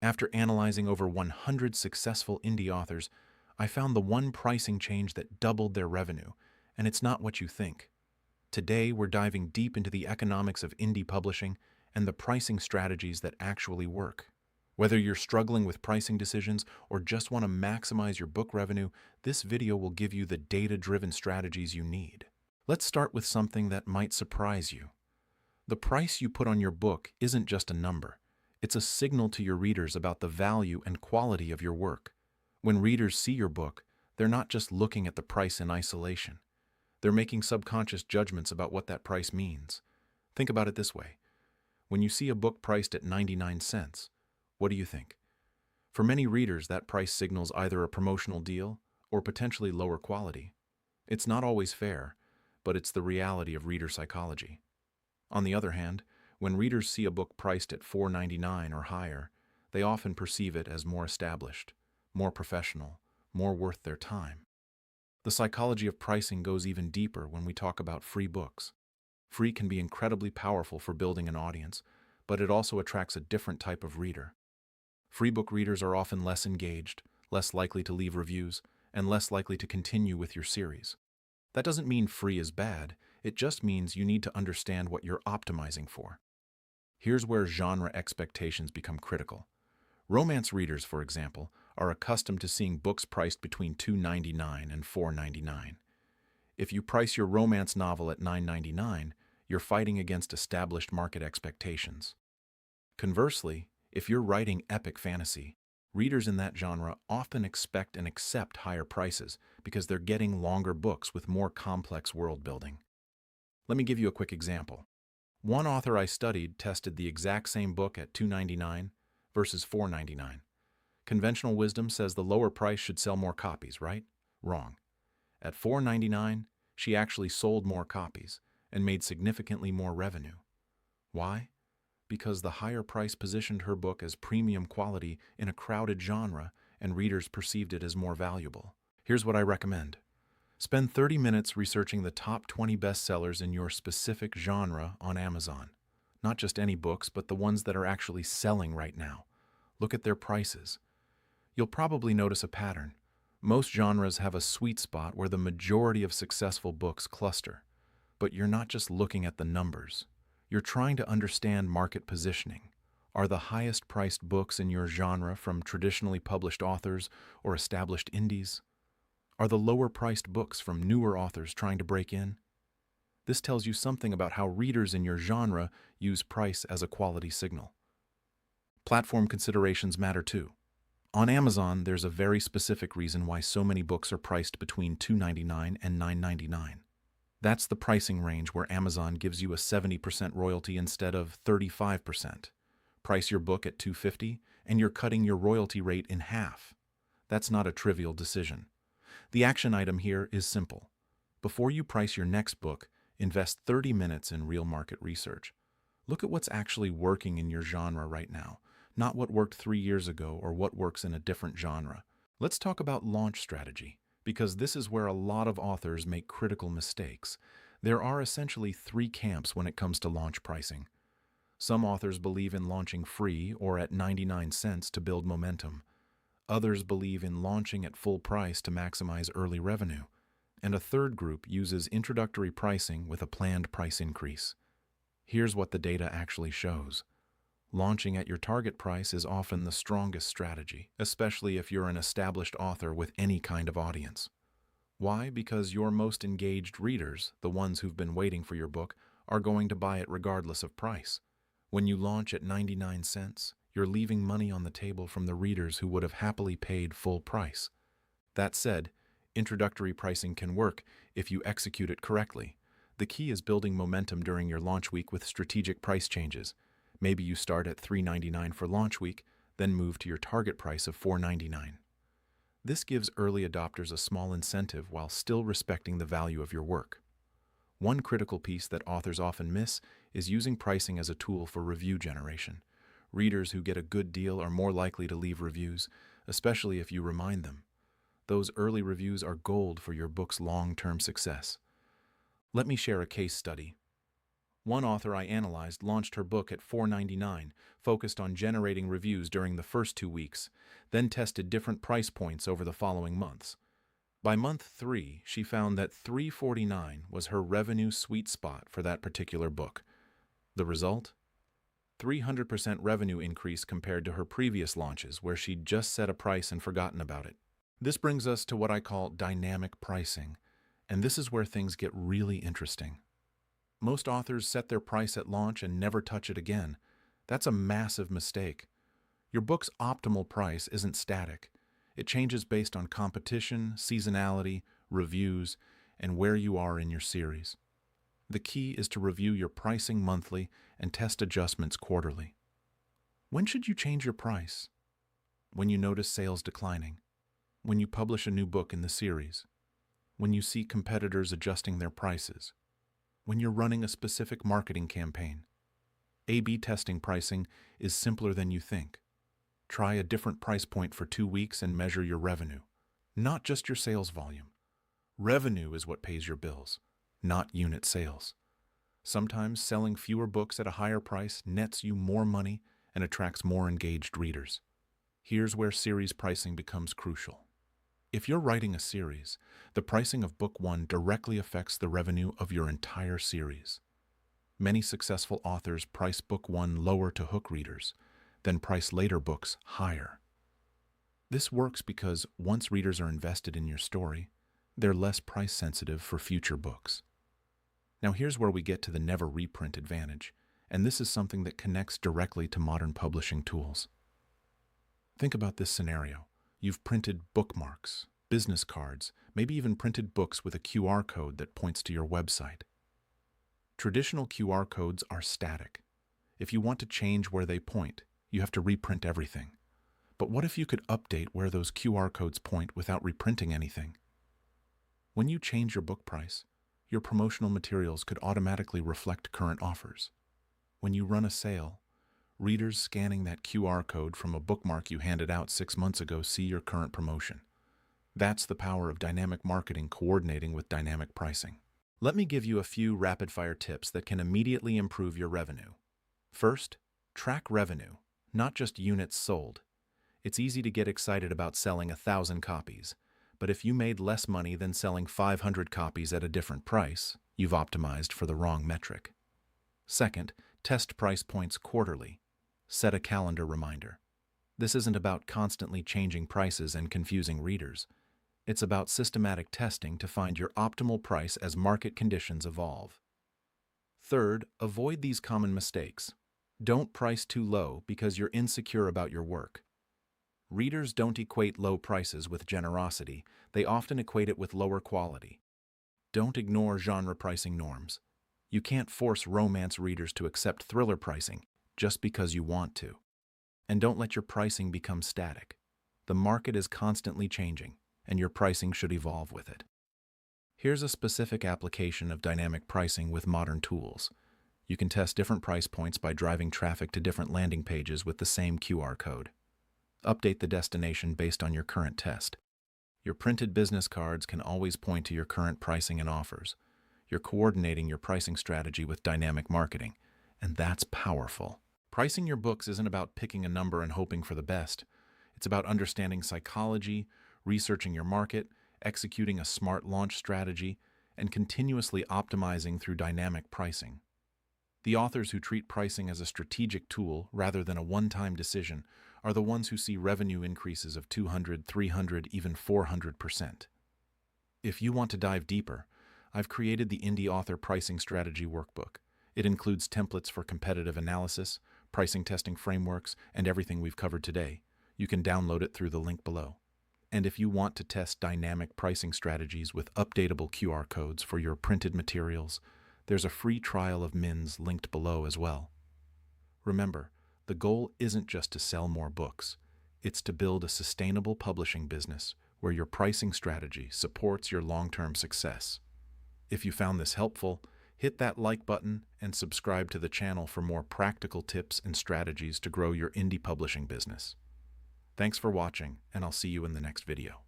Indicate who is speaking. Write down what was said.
Speaker 1: After analyzing over 100 successful indie authors, I found the one pricing change that doubled their revenue, and it's not what you think. Today, we're diving deep into the economics of indie publishing and the pricing strategies that actually work. Whether you're struggling with pricing decisions or just want to maximize your book revenue, this video will give you the data-driven strategies you need. Let's start with something that might surprise you. The price you put on your book isn't just a number. It's a signal to your readers about the value and quality of your work. When readers see your book, they're not just looking at the price in isolation. They're making subconscious judgments about what that price means. Think about it this way. When you see a book priced at 99 cents, what do you think? For many readers, that price signals either a promotional deal or potentially lower quality. It's not always fair, but it's the reality of reader psychology. On the other hand, when readers see a book priced at $4.99 or higher, they often perceive it as more established, more professional, more worth their time. The psychology of pricing goes even deeper when we talk about free books. Free can be incredibly powerful for building an audience, but it also attracts a different type of reader. Free book readers are often less engaged, less likely to leave reviews, and less likely to continue with your series. That doesn't mean free is bad, it just means you need to understand what you're optimizing for. Here's where genre expectations become critical. Romance readers, for example, are accustomed to seeing books priced between $2.99 and $4.99. If you price your romance novel at $9.99, you're fighting against established market expectations. Conversely, if you're writing epic fantasy, readers in that genre often expect and accept higher prices because they're getting longer books with more complex world building. Let me give you a quick example. One author I studied tested the exact same book at $2.99 versus $4.99. Conventional wisdom says the lower price should sell more copies, right? Wrong. At $4.99, she actually sold more copies and made significantly more revenue. Why? Because the higher price positioned her book as premium quality in a crowded genre and readers perceived it as more valuable. Here's what I recommend. Spend 30 minutes researching the top 20 bestsellers in your specific genre on Amazon. Not just any books, but the ones that are actually selling right now. Look at their prices. You'll probably notice a pattern. Most genres have a sweet spot where the majority of successful books cluster. But you're not just looking at the numbers. You're trying to understand market positioning. Are the highest priced books in your genre from traditionally published authors or established indies? Are the lower priced books from newer authors trying to break in? This tells you something about how readers in your genre use price as a quality signal. Platform considerations matter too. On Amazon, there's a very specific reason why so many books are priced between $2.99 and $9.99. That's the pricing range where Amazon gives you a 70% royalty instead of 35%. Price your book at $2.50 and you're cutting your royalty rate in half. That's not a trivial decision. The action item here is simple. Before you price your next book, invest 30 minutes in real market research. Look at what's actually working in your genre right now, not what worked 3 years ago or what works in a different genre. Let's talk about launch strategy, because this is where a lot of authors make critical mistakes. There are essentially 3 camps when it comes to launch pricing. Some authors believe in launching free or at 99 cents to build momentum. Others believe in launching at full price to maximize early revenue. And a third group uses introductory pricing with a planned price increase. Here's what the data actually shows. Launching at your target price is often the strongest strategy, especially if you're an established author with any kind of audience. Why? Because your most engaged readers, the ones who've been waiting for your book, are going to buy it regardless of price. When you launch at 99 cents, you're leaving money on the table from the readers who would have happily paid full price. That said, introductory pricing can work if you execute it correctly. The key is building momentum during your launch week with strategic price changes. Maybe you start at $3.99 for launch week, then move to your target price of $4.99. This gives early adopters a small incentive while still respecting the value of your work. One critical piece that authors often miss is using pricing as a tool for review generation. Readers who get a good deal are more likely to leave reviews, especially if you remind them. Those early reviews are gold for your book's long-term success. Let me share a case study. One author I analyzed launched her book at $4.99, focused on generating reviews during the first 2 weeks, then tested different price points over the following months. By month 3, she found that $3.49 was her revenue sweet spot for that particular book. The result? 300% revenue increase compared to her previous launches, where she'd just set a price and forgotten about it. This brings us to what I call dynamic pricing, and this is where things get really interesting. Most authors set their price at launch and never touch it again. That's a massive mistake. Your book's optimal price isn't static. It changes based on competition, seasonality, reviews, and where you are in your series. The key is to review your pricing monthly and test adjustments quarterly. When should you change your price? When you notice sales declining. When you publish a new book in the series. When you see competitors adjusting their prices. When you're running a specific marketing campaign. A/B testing pricing is simpler than you think. Try a different price point for 2 weeks and measure your revenue, not just your sales volume. Revenue is what pays your bills, not unit sales. Sometimes selling fewer books at a higher price nets you more money and attracts more engaged readers. Here's where series pricing becomes crucial. If you're writing a series, the pricing of book 1 directly affects the revenue of your entire series. Many successful authors price book 1 lower to hook readers, then price later books higher. This works because once readers are invested in your story, they're less price sensitive for future books. Now here's where we get to the never reprint advantage, and this is something that connects directly to modern publishing tools. Think about this scenario. You've printed bookmarks, business cards, maybe even printed books with a QR code that points to your website. Traditional QR codes are static. If you want to change where they point, you have to reprint everything. But what if you could update where those QR codes point without reprinting anything? When you change your book price, your promotional materials could automatically reflect current offers. When you run a sale, readers scanning that QR code from a bookmark you handed out 6 months ago see your current promotion. That's the power of dynamic marketing coordinating with dynamic pricing. Let me give you a few rapid-fire tips that can immediately improve your revenue. First, track revenue, not just units sold. It's easy to get excited about selling 1,000 copies, but if you made less money than selling 500 copies at a different price, you've optimized for the wrong metric. Second, test price points quarterly. Set a calendar reminder. This isn't about constantly changing prices and confusing readers. It's about systematic testing to find your optimal price as market conditions evolve. Third, avoid these common mistakes. Don't price too low because you're insecure about your work. Readers don't equate low prices with generosity. They often equate it with lower quality. Don't ignore genre pricing norms. You can't force romance readers to accept thriller pricing just because you want to. And don't let your pricing become static. The market is constantly changing, and your pricing should evolve with it. Here's a specific application of dynamic pricing with modern tools. You can test different price points by driving traffic to different landing pages with the same QR code. Update the destination based on your current test. Your printed business cards can always point to your current pricing and offers. You're coordinating your pricing strategy with dynamic marketing, and that's powerful. Pricing your books isn't about picking a number and hoping for the best. It's about understanding psychology, researching your market, executing a smart launch strategy, and continuously optimizing through dynamic pricing. The authors who treat pricing as a strategic tool rather than a one-time decision are the ones who see revenue increases of 200, 300, even 400%. If you want to dive deeper, I've created the Indie Author Pricing Strategy Workbook. It includes templates for competitive analysis, pricing testing frameworks, and everything we've covered today. You can download it through the link below. And if you want to test dynamic pricing strategies with updatable QR codes for your printed materials, there's a free trial of Min's linked below as well. Remember, the goal isn't just to sell more books. It's to build a sustainable publishing business where your pricing strategy supports your long-term success. If you found this helpful, hit that like button and subscribe to the channel for more practical tips and strategies to grow your indie publishing business. Thanks for watching, and I'll see you in the next video.